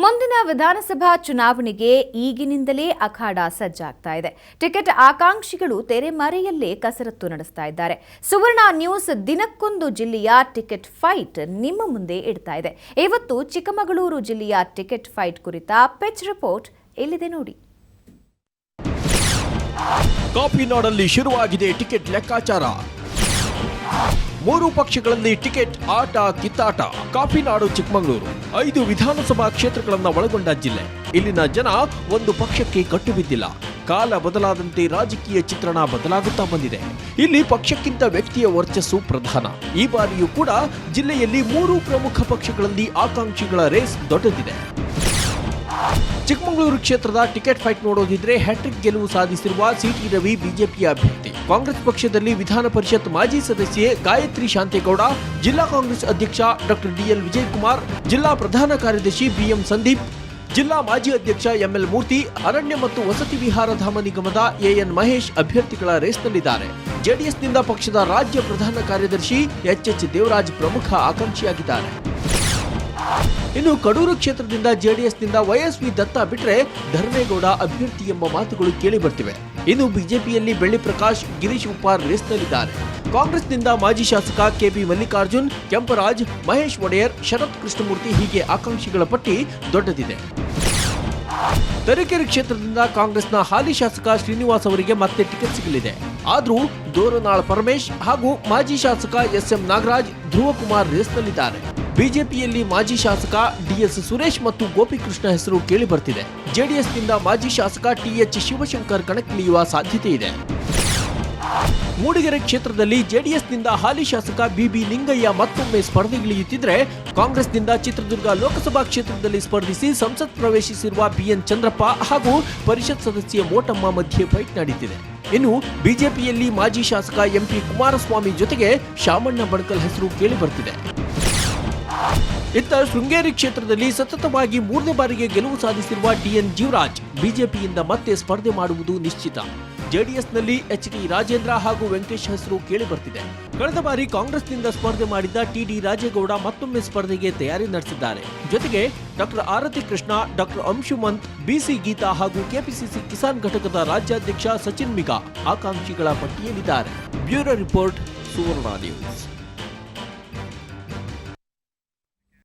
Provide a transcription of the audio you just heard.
ಮುಂದಿನ ವಿಧಾನಸಭಾ ಚುನಾವಣೆಗೆ ಈಗಿನಿಂದಲೇ ಅಖಾಡ ಸಜ್ಜಾಗ್ತಾ ಇದೆ. ಟಿಕೆಟ್ ಆಕಾಂಕ್ಷಿಗಳು ತೆರೆಮರೆಯಲ್ಲೇ ಕಸರತ್ತು ನಡೆಸ್ತಾ ಇದ್ದಾರೆ. ಸುವರ್ಣ ನ್ಯೂಸ್ ದಿನಕ್ಕೊಂದು ಜಿಲ್ಲೆಯ ಟಿಕೆಟ್ ಫೈಟ್ ನಿಮ್ಮ ಮುಂದೆ ಇಡ್ತಾ ಇದೆ. ಇವತ್ತು ಚಿಕ್ಕಮಗಳೂರು ಜಿಲ್ಲೆಯ ಟಿಕೆಟ್ ಫೈಟ್ ಕುರಿತ ಪಿಚ್ ರಿಪೋರ್ಟ್ ಇಲ್ಲಿದೆ ನೋಡಿ. ಕಾಪಿನಾಡಲ್ಲಿ ಶುರುವಾಗಿದೆ ಟಿಕೆಟ್ ಲೆಕ್ಕಾಚಾರ. 3 ಪಕ್ಷಗಳಲ್ಲಿ ಟಿಕೆಟ್ ಆಟ ಕಿತ್ತಾಟ. ಕಾಪಿನಾಡು ಚಿಕ್ಕಮಗಳೂರು 5 ವಿಧಾನಸಭಾ ಕ್ಷೇತ್ರಗಳನ್ನು ಒಳಗೊಂಡ ಜಿಲ್ಲೆ. ಇಲ್ಲಿನ ಜನ ಒಂದು ಪಕ್ಷಕ್ಕೆ ಕಟ್ಟುಬಿದ್ದಿಲ್ಲ. ಕಾಲ ಬದಲಾದಂತೆ ರಾಜಕೀಯ ಚಿತ್ರಣ ಬದಲಾಗುತ್ತಾ ಬಂದಿದೆ. ಇಲ್ಲಿ ಪಕ್ಷಕ್ಕಿಂತ ವ್ಯಕ್ತಿಯ ವರ್ಚಸ್ಸು ಪ್ರಧಾನ. ಈ ಬಾರಿಯೂ ಕೂಡ ಜಿಲ್ಲೆಯಲ್ಲಿ 3 ಪ್ರಮುಖ ಪಕ್ಷಗಳಲ್ಲಿ ಆಕಾಂಕ್ಷಿಗಳ ರೇಸ್ ದೊಡ್ಡದಿದೆ. ಚಿಕ್ಕಮಗಳೂರು ಕ್ಷೇತ್ರದ ಟಿಕೆಟ್ ಫೈಟ್ ನೋಡೋದಿದ್ರೆ ಹ್ಯಾಟ್ರಿಕ್ ಗೆಲುವು ಸಾಧಿಸಿರುವ ಸಿಟಿ ರವಿ ಬಿಜೆಪಿಯ ಅಭ್ಯರ್ಥಿ. ಕಾಂಗ್ರೆಸ್ ಪಕ್ಷದಲ್ಲಿ ವಿಧಾನ ಪರಿಷತ್ ಮಾಜಿ ಸದಸ್ಯೆ ಗಾಯತ್ರಿ ಶಾಂತೇಗೌಡ, ಜಿಲ್ಲಾ ಕಾಂಗ್ರೆಸ್ ಅಧ್ಯಕ್ಷ ಡಾಕ್ಟರ್ ಡಿಎಲ್ ವಿಜಯಕುಮಾರ್, ಜಿಲ್ಲಾ ಪ್ರಧಾನ ಕಾರ್ಯದರ್ಶಿ ಬಿಎಂ ಸಂದೀಪ್, ಜಿಲ್ಲಾ ಮಾಜಿ ಅಧ್ಯಕ್ಷ ಎಂಎಲ್ ಮೂರ್ತಿ, ಅರಣ್ಯ ಮತ್ತು ವಸತಿ ವಿಹಾರ ಧಾಮ ನಿಗಮದ ಎಎನ್ ಮಹೇಶ್ ಅಭ್ಯರ್ಥಿಗಳ ರೇಸ್ನಲ್ಲಿದ್ದಾರೆ. ಜೆಡಿಎಸ್ನಿಂದ ಪಕ್ಷದ ರಾಜ್ಯ ಪ್ರಧಾನ ಕಾರ್ಯದರ್ಶಿ ಎಚ್ಎಚ್ ದೇವರಾಜ್ ಪ್ರಮುಖ ಆಕಾಂಕ್ಷಿಯಾಗಿದ್ದಾರೆ. ಇನ್ನು ಕಡೂರು ಕ್ಷೇತ್ರದಿಂದ ಜೆಡಿಎಸ್ನಿಂದ ವೈಎಸ್ವಿ ದತ್ತ ಬಿಟ್ಟರೆ ಧರ್ಮೇಗೌಡ ಅಭ್ಯರ್ಥಿ ಎಂಬ ಮಾತುಗಳು ಕೇಳಿ ಬರ್ತಿವೆ. ಇನ್ನು ಬಿಜೆಪಿಯಲ್ಲಿ ಬೆಳ್ಳಿ ಪ್ರಕಾಶ್, ಗಿರೀಶ್ ಉಪ್ಪಾರ್ ರೇಸ್ನಲ್ಲಿದ್ದಾರೆ. ಕಾಂಗ್ರೆಸ್ನಿಂದ ಮಾಜಿ ಶಾಸಕ ಕೆಪಿ ಮಲ್ಲಿಕಾರ್ಜುನ್, ಕೆಂಪರಾಜ್, ಮಹೇಶ್ ಒಡೆಯರ್, ಶರತ್ ಕೃಷ್ಣಮೂರ್ತಿ ಹೀಗೆ ಆಕಾಂಕ್ಷಿಗಳ ಪಟ್ಟಿ ದೊಡ್ಡದಿದೆ. ತರೀಕೆರೆ ಕ್ಷೇತ್ರದಿಂದ ಕಾಂಗ್ರೆಸ್ನ ಹಾಲಿ ಶಾಸಕ ಶ್ರೀನಿವಾಸ್ ಅವರಿಗೆ ಮತ್ತೆ ಟಿಕೆಟ್ ಸಿಗಲಿದೆ. ಆದರೂ ದೋರನಾಳ್ ಪರಮೇಶ್ ಹಾಗೂ ಮಾಜಿ ಶಾಸಕ ಎಸ್ಎಂ ನಾಗರಾಜ್, ಧ್ರುವಕುಮಾರ್ ರೇಸ್ನಲ್ಲಿದ್ದಾರೆ. ಬಿಜೆಪಿಯಲ್ಲಿ ಮಾಜಿ ಶಾಸಕ ಡಿಎಸ್ ಸುರೇಶ್ ಮತ್ತು ಗೋಪಿಕೃಷ್ಣ ಹೆಸರು ಕೇಳಿ ಬರ್ತಿದೆ. ಜೆಡಿಎಸ್ನಿಂದ ಮಾಜಿ ಶಾಸಕ ಟಿಎಚ್ ಶಿವಶಂಕರ್ ಕಣಕ್ಕಿಳಿಯುವ ಸಾಧ್ಯತೆ ಇದೆ. ಮೂಡಿಗೆರೆ ಕ್ಷೇತ್ರದಲ್ಲಿ ಜೆಡಿಎಸ್ನಿಂದ ಹಾಲಿ ಶಾಸಕ ಬಿಬಿ ಲಿಂಗಯ್ಯ ಮತ್ತೊಮ್ಮೆ ಸ್ಪರ್ಧೆಗಿಳಿಯುತ್ತಿದ್ರೆ, ಕಾಂಗ್ರೆಸ್ನಿಂದ ಚಿತ್ರದುರ್ಗ ಲೋಕಸಭಾ ಕ್ಷೇತ್ರದಲ್ಲಿ ಸ್ಪರ್ಧಿಸಿ ಸಂಸತ್ ಪ್ರವೇಶಿಸಿರುವ ಬಿಎನ್ ಚಂದ್ರಪ್ಪ ಹಾಗೂ ಪರಿಷತ್ ಸದಸ್ಯೆ ಮೋಟಮ್ಮ ಮಧ್ಯೆ ಫೈಟ್ ನಡೀತಿದೆ. ಇನ್ನು ಬಿಜೆಪಿಯಲ್ಲಿ ಮಾಜಿ ಶಾಸಕ ಎಂಪಿ ಕುಮಾರಸ್ವಾಮಿ ಜೊತೆಗೆ ಶಾಮಣ್ಣ ಬಣಕಲ್ ಹೆಸರು ಕೇಳಿ ಬರ್ತಿದೆ. ಇತ್ತ ಶೃಂಗೇರಿ ಕ್ಷೇತ್ರದಲ್ಲಿ ಸತತವಾಗಿ 3ನೇ ಬಾರಿಗೆ ಗೆಲುವು ಸಾಧಿಸಿರುವ ಡಿಎನ್ ಜೀವರಾಜ್ ಬಿಜೆಪಿಯಿಂದ ಮತ್ತೆ ಸ್ಪರ್ಧೆ ಮಾಡುವುದು ನಿಶ್ಚಿತ. ಜೆಡಿಎಸ್ನಲ್ಲಿ ಎಚ್ಡಿ ರಾಜೇಂದ್ರ ಹಾಗೂ ವೆಂಕಟೇಶ್ ಹೆಸರು ಕೇಳಿ ಬರ್ತಿದೆ. ಕಳೆದ ಬಾರಿ ಕಾಂಗ್ರೆಸ್ನಿಂದ ಸ್ಪರ್ಧೆ ಮಾಡಿದ್ದ ಟಿಡಿ ರಾಜೇಗೌಡ ಮತ್ತೊಮ್ಮೆ ಸ್ಪರ್ಧೆಗೆ ತಯಾರಿ ನಡೆಸಿದ್ದಾರೆ. ಜೊತೆಗೆ ಡಾಕ್ಟರ್ ಆರತಿ ಕೃಷ್ಣ, ಡಾಕ್ಟರ್ ಅಂಶುಮಂತ್, ಬಿಸಿ ಗೀತಾ ಹಾಗೂ ಕೆಪಿಸಿಸಿ ಕಿಸಾನ್ ಘಟಕದ ರಾಜ್ಯಾಧ್ಯಕ್ಷ ಸಚಿನ್ ಮಿಗಾ ಆಕಾಂಕ್ಷಿಗಳ ಪಟ್ಟಿಯಲ್ಲಿದ್ದಾರೆ. ಬ್ಯೂರೋ ರಿಪೋರ್ಟ್, ಸುವರ್ಣ ನ್ಯೂಸ್.